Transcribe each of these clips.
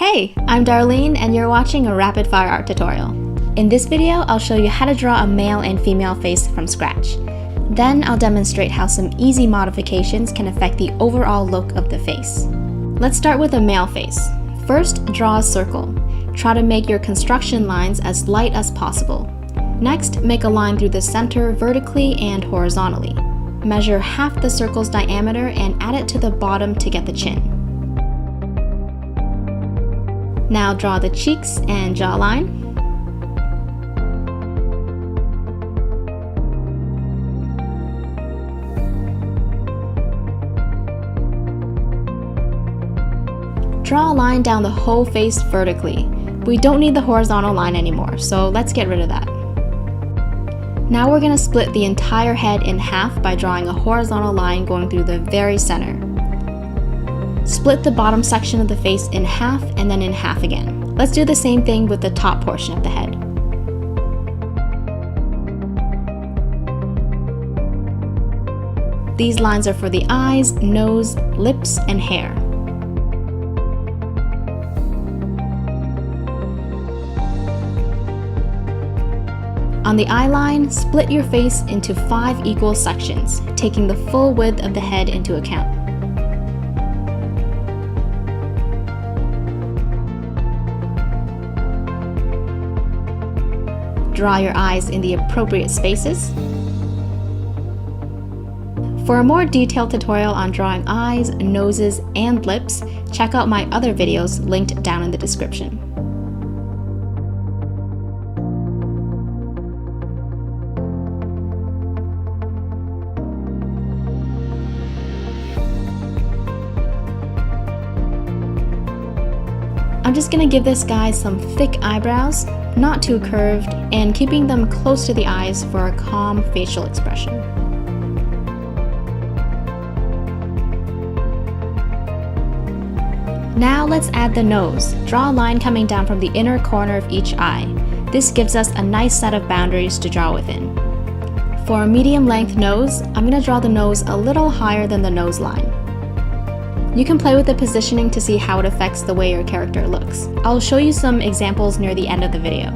Hey, I'm Darlene and you're watching a rapid fire art tutorial. In this video, I'll show you how to draw a male and female face from scratch. Then I'll demonstrate how some easy modifications can affect the overall look of the face. Let's start with a male face. First, draw a circle. Try to make your construction lines as light as possible. Next, make a line through the center vertically and horizontally. Measure half the circle's diameter and add it to the bottom to get the chin. Now draw the cheeks and jawline. Draw a line down the whole face vertically. We don't need the horizontal line anymore, so let's get rid of that. Now we're going to split the entire head in half by drawing a horizontal line going through the very center. Split the bottom section of the face in half and then in half again. Let's do the same thing with the top portion of the head. These lines are for the eyes, nose, lips, and hair. On the eye line, split your face into 5 equal sections, taking the full width of the head into account. Draw your eyes in the appropriate spaces. For a more detailed tutorial on drawing eyes, noses, and lips, check out my other videos linked down in the description. I'm just gonna give this guy some thick eyebrows, not too curved, and keeping them close to the eyes for a calm facial expression. Now let's add the nose. Draw a line coming down from the inner corner of each eye. This gives us a nice set of boundaries to draw within. For a medium length nose, I'm gonna draw the nose a little higher than the nose line. You can play with the positioning to see how it affects the way your character looks. I'll show you some examples near the end of the video.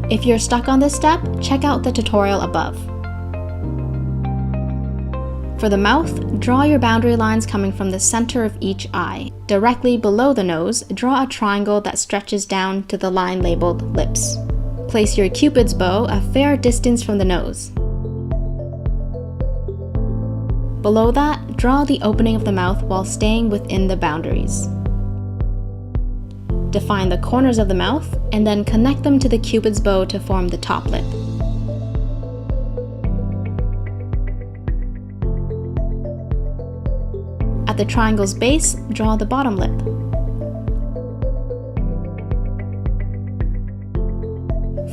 If you're stuck on this step, check out the tutorial above. For the mouth, draw your boundary lines coming from the center of each eye. Directly below the nose, draw a triangle that stretches down to the line labeled lips. Place your Cupid's bow a fair distance from the nose. Below that, draw the opening of the mouth while staying within the boundaries. Define the corners of the mouth, and then connect them to the Cupid's bow to form the top lip. At the triangle's base, draw the bottom lip.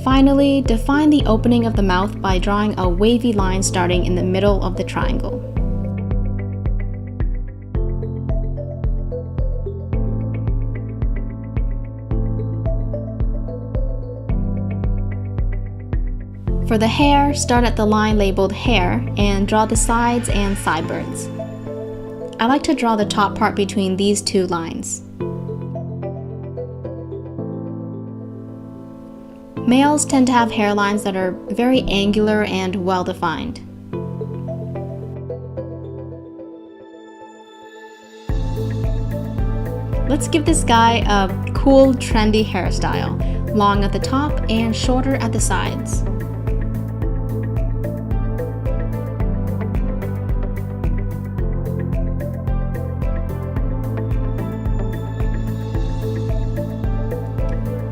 Finally, define the opening of the mouth by drawing a wavy line starting in the middle of the triangle. For the hair, start at the line labeled hair and draw the sides and sideburns. I like to draw the top part between these two lines. Males tend to have hairlines that are very angular and well-defined. Let's give this guy a cool, trendy hairstyle, long at the top and shorter at the sides.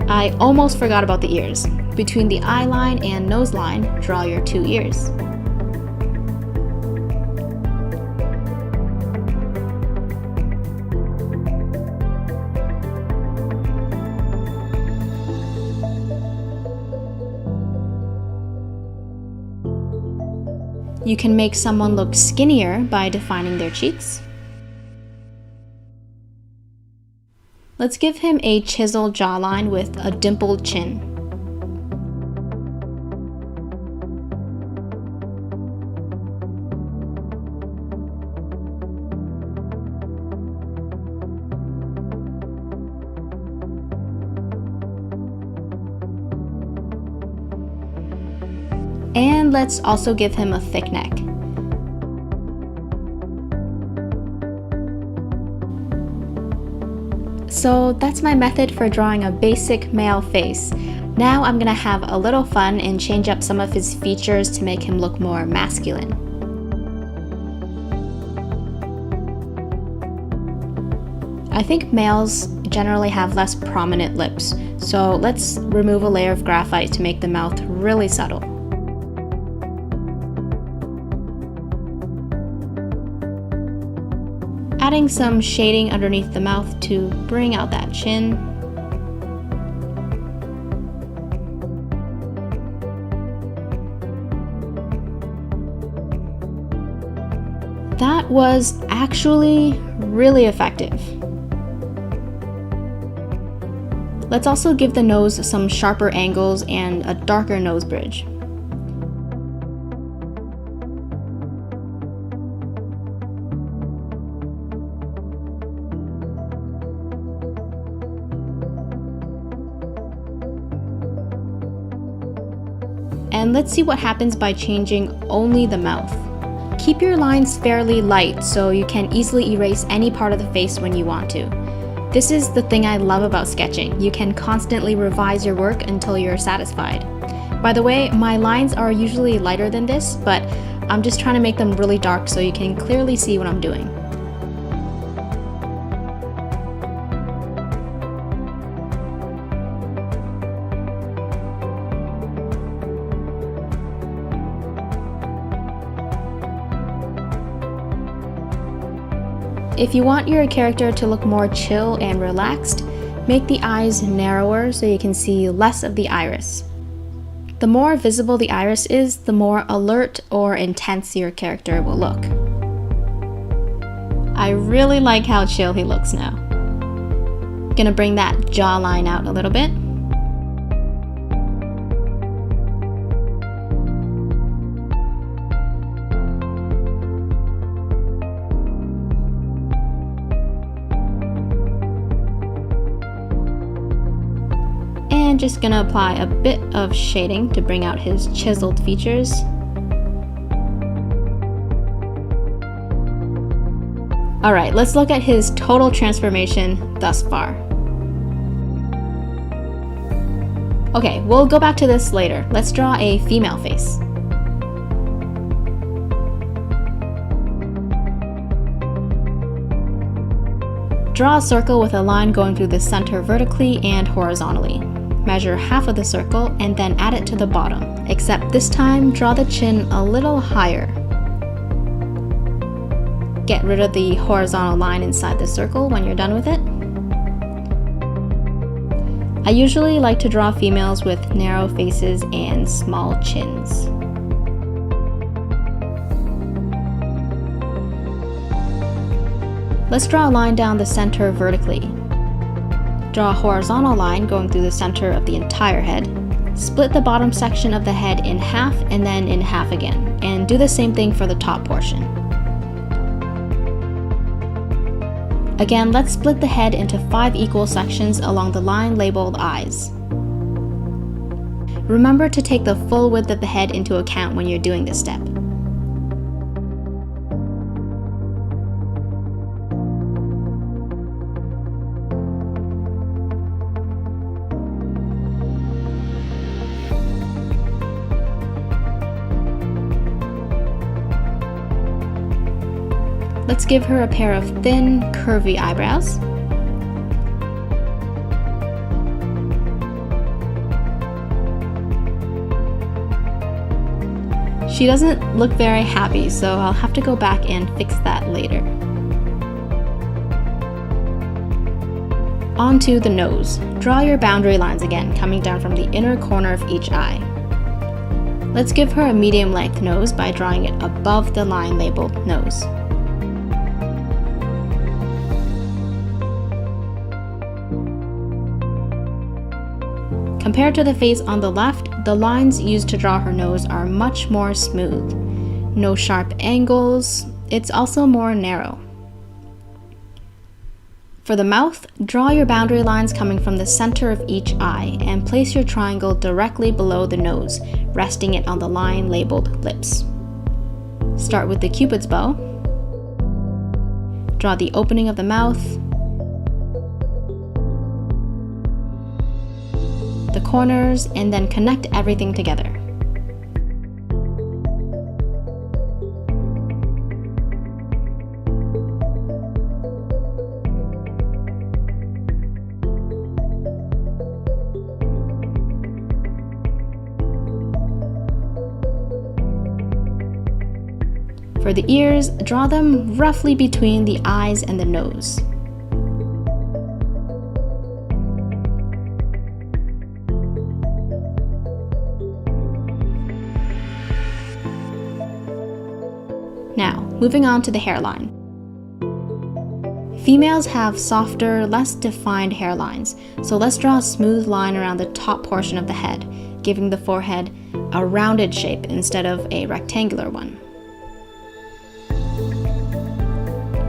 I almost forgot about the ears. Between the eye line and nose line, draw your 2 ears. You can make someone look skinnier by defining their cheeks. Let's give him a chiseled jawline with a dimpled chin. And let's also give him a thick neck. So that's my method for drawing a basic male face. Now I'm gonna have a little fun and change up some of his features to make him look more masculine. I think males generally have less prominent lips, so let's remove a layer of graphite to make the mouth really subtle. Adding some shading underneath the mouth to bring out that chin. That was actually really effective. Let's also give the nose some sharper angles and a darker nose bridge. And let's see what happens by changing only the mouth. Keep your lines fairly light so you can easily erase any part of the face when you want to. This is the thing I love about sketching. You can constantly revise your work until you're satisfied. By the way, my lines are usually lighter than this, but I'm just trying to make them really dark so you can clearly see what I'm doing. If you want your character to look more chill and relaxed, make the eyes narrower so you can see less of the iris. The more visible the iris is, the more alert or intense your character will look. I really like how chill he looks now. Gonna bring that jawline out a little bit. And just gonna apply a bit of shading to bring out his chiseled features. Alright, let's look at his total transformation thus far. Okay, we'll go back to this later. Let's draw a female face. Draw a circle with a line going through the center vertically and horizontally. Measure half of the circle and then add it to the bottom, except this time draw the chin a little higher. Get rid of the horizontal line inside the circle when you're done with it. I usually like to draw females with narrow faces and small chins. Let's draw a line down the center vertically. Draw a horizontal line going through the center of the entire head. Split the bottom section of the head in half and then in half again, and do the same thing for the top portion. Again, let's split the head into 5 equal sections along the line labeled eyes. Remember to take the full width of the head into account when you're doing this step. Let's give her a pair of thin, curvy eyebrows. She doesn't look very happy, so I'll have to go back and fix that later. On to the nose. Draw your boundary lines again, coming down from the inner corner of each eye. Let's give her a medium length nose by drawing it above the line labeled nose. Compared to the face on the left, the lines used to draw her nose are much more smooth. No sharp angles, it's also more narrow. For the mouth, draw your boundary lines coming from the center of each eye and place your triangle directly below the nose, resting it on the line labeled lips. Start with the Cupid's bow. Draw the opening of the mouth, the corners, and then connect everything together. For the ears, draw them roughly between the eyes and the nose. Now, moving on to the hairline. Females have softer, less defined hairlines, so let's draw a smooth line around the top portion of the head, giving the forehead a rounded shape instead of a rectangular one.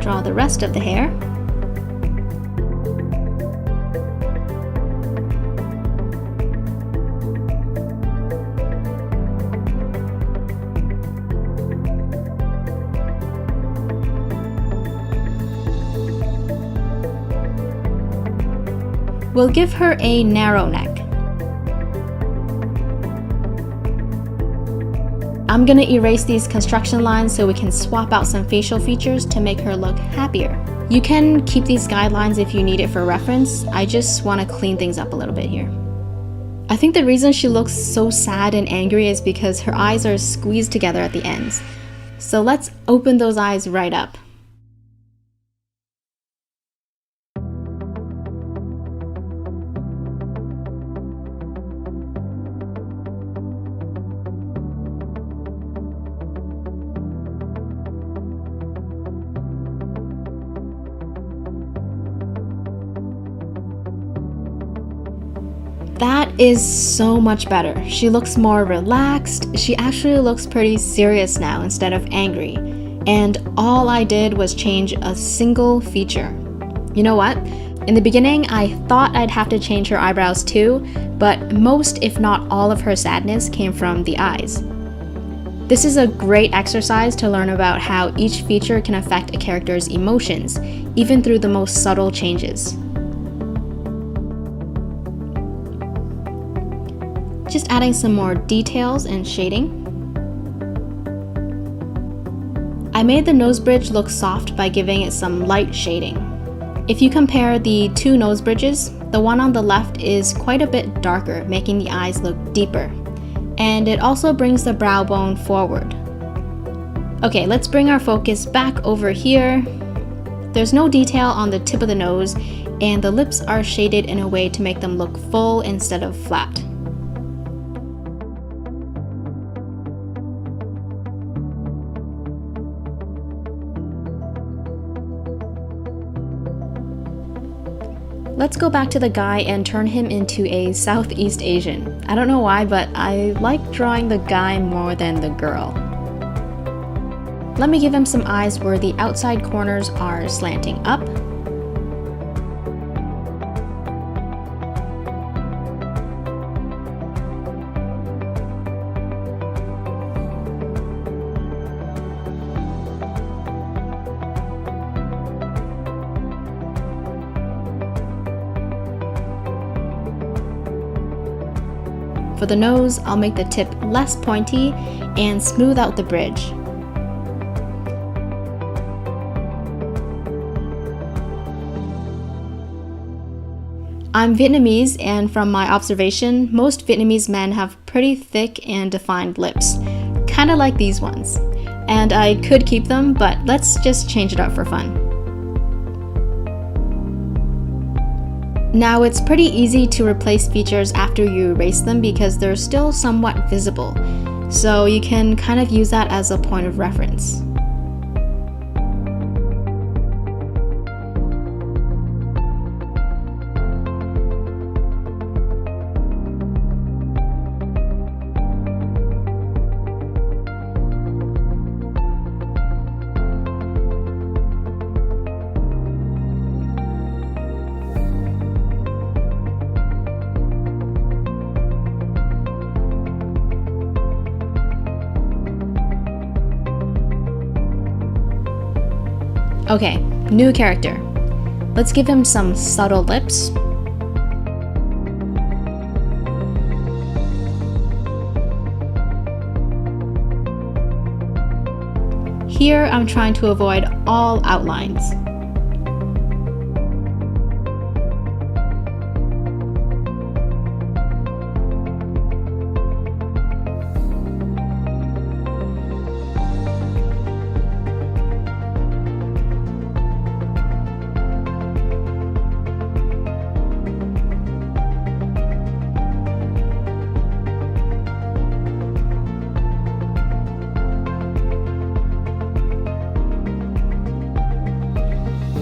Draw the rest of the hair. We'll give her a narrow neck. I'm gonna erase these construction lines so we can swap out some facial features to make her look happier. You can keep these guidelines if you need it for reference. I just want to clean things up a little bit here. I think the reason she looks so sad and angry is because her eyes are squeezed together at the ends. So let's open those eyes right up. That is so much better. She looks more relaxed. She actually looks pretty serious now instead of angry. And all I did was change a single feature. You know what? In the beginning, I thought I'd have to change her eyebrows too, but most, if not all, of her sadness came from the eyes. This is a great exercise to learn about how each feature can affect a character's emotions, even through the most subtle changes. Just adding some more details and shading. I made the nose bridge look soft by giving it some light shading. If you compare the two nose bridges, the one on the left is quite a bit darker, making the eyes look deeper. And it also brings the brow bone forward. Okay, let's bring our focus back over here. There's no detail on the tip of the nose, and the lips are shaded in a way to make them look full instead of flat. Let's go back to the guy and turn him into a Southeast Asian. I don't know why, but I like drawing the guy more than the girl. Let me give him some eyes where the outside corners are slanting up. For the nose, I'll make the tip less pointy and smooth out the bridge. I'm Vietnamese, and from my observation, most Vietnamese men have pretty thick and defined lips, kind of like these ones. And I could keep them, but let's just change it up for fun. Now it's pretty easy to replace features after you erase them because they're still somewhat visible, so you can kind of use that as a point of reference. Okay, new character. Let's give him some subtle lips. Here, I'm trying to avoid all outlines.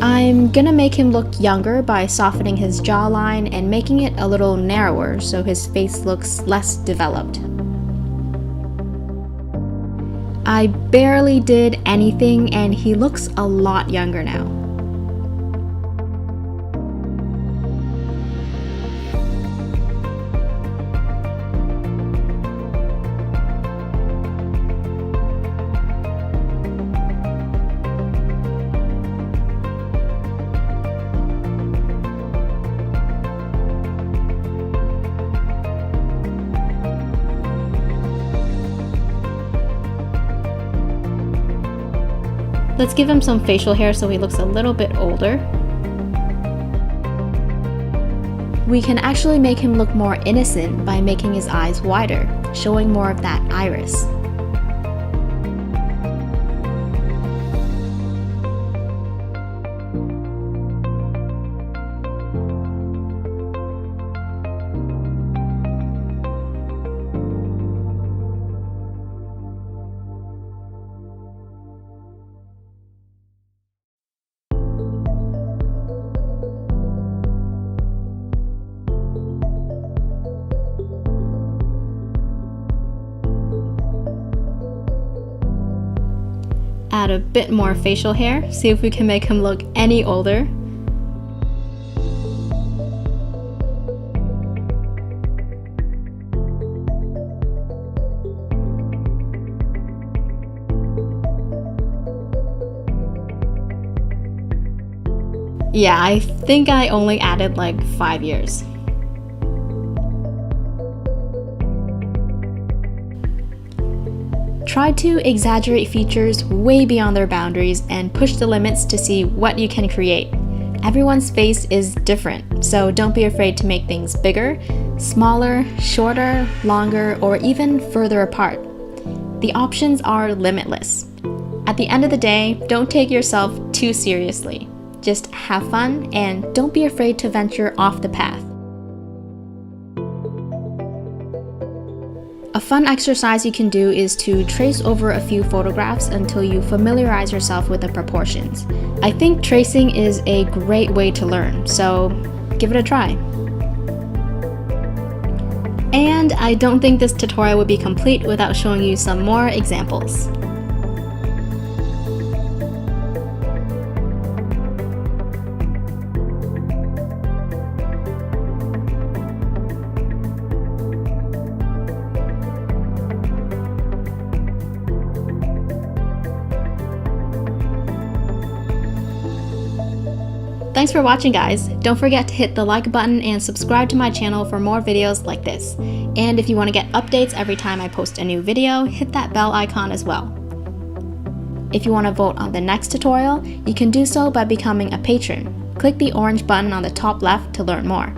I'm gonna make him look younger by softening his jawline and making it a little narrower so his face looks less developed. I barely did anything and he looks a lot younger now. Let's give him some facial hair so he looks a little bit older. We can actually make him look more innocent by making his eyes wider, showing more of that iris. Add a bit more facial hair, see if we can make him look any older. Yeah, I think I only added like 5 years. Try to exaggerate features way beyond their boundaries and push the limits to see what you can create. Everyone's face is different, so don't be afraid to make things bigger, smaller, shorter, longer, or even further apart. The options are limitless. At the end of the day, don't take yourself too seriously. Just have fun and don't be afraid to venture off the path. A fun exercise you can do is to trace over a few photographs until you familiarize yourself with the proportions. I think tracing is a great way to learn, so give it a try. And I don't think this tutorial would be complete without showing you some more examples. Thanks for watching, guys. Don't forget to hit the like button and subscribe to my channel for more videos like this. And if you want to get updates every time I post a new video, hit that bell icon as well. If you want to vote on the next tutorial, you can do so by becoming a patron. Click the orange button on the top left to learn more.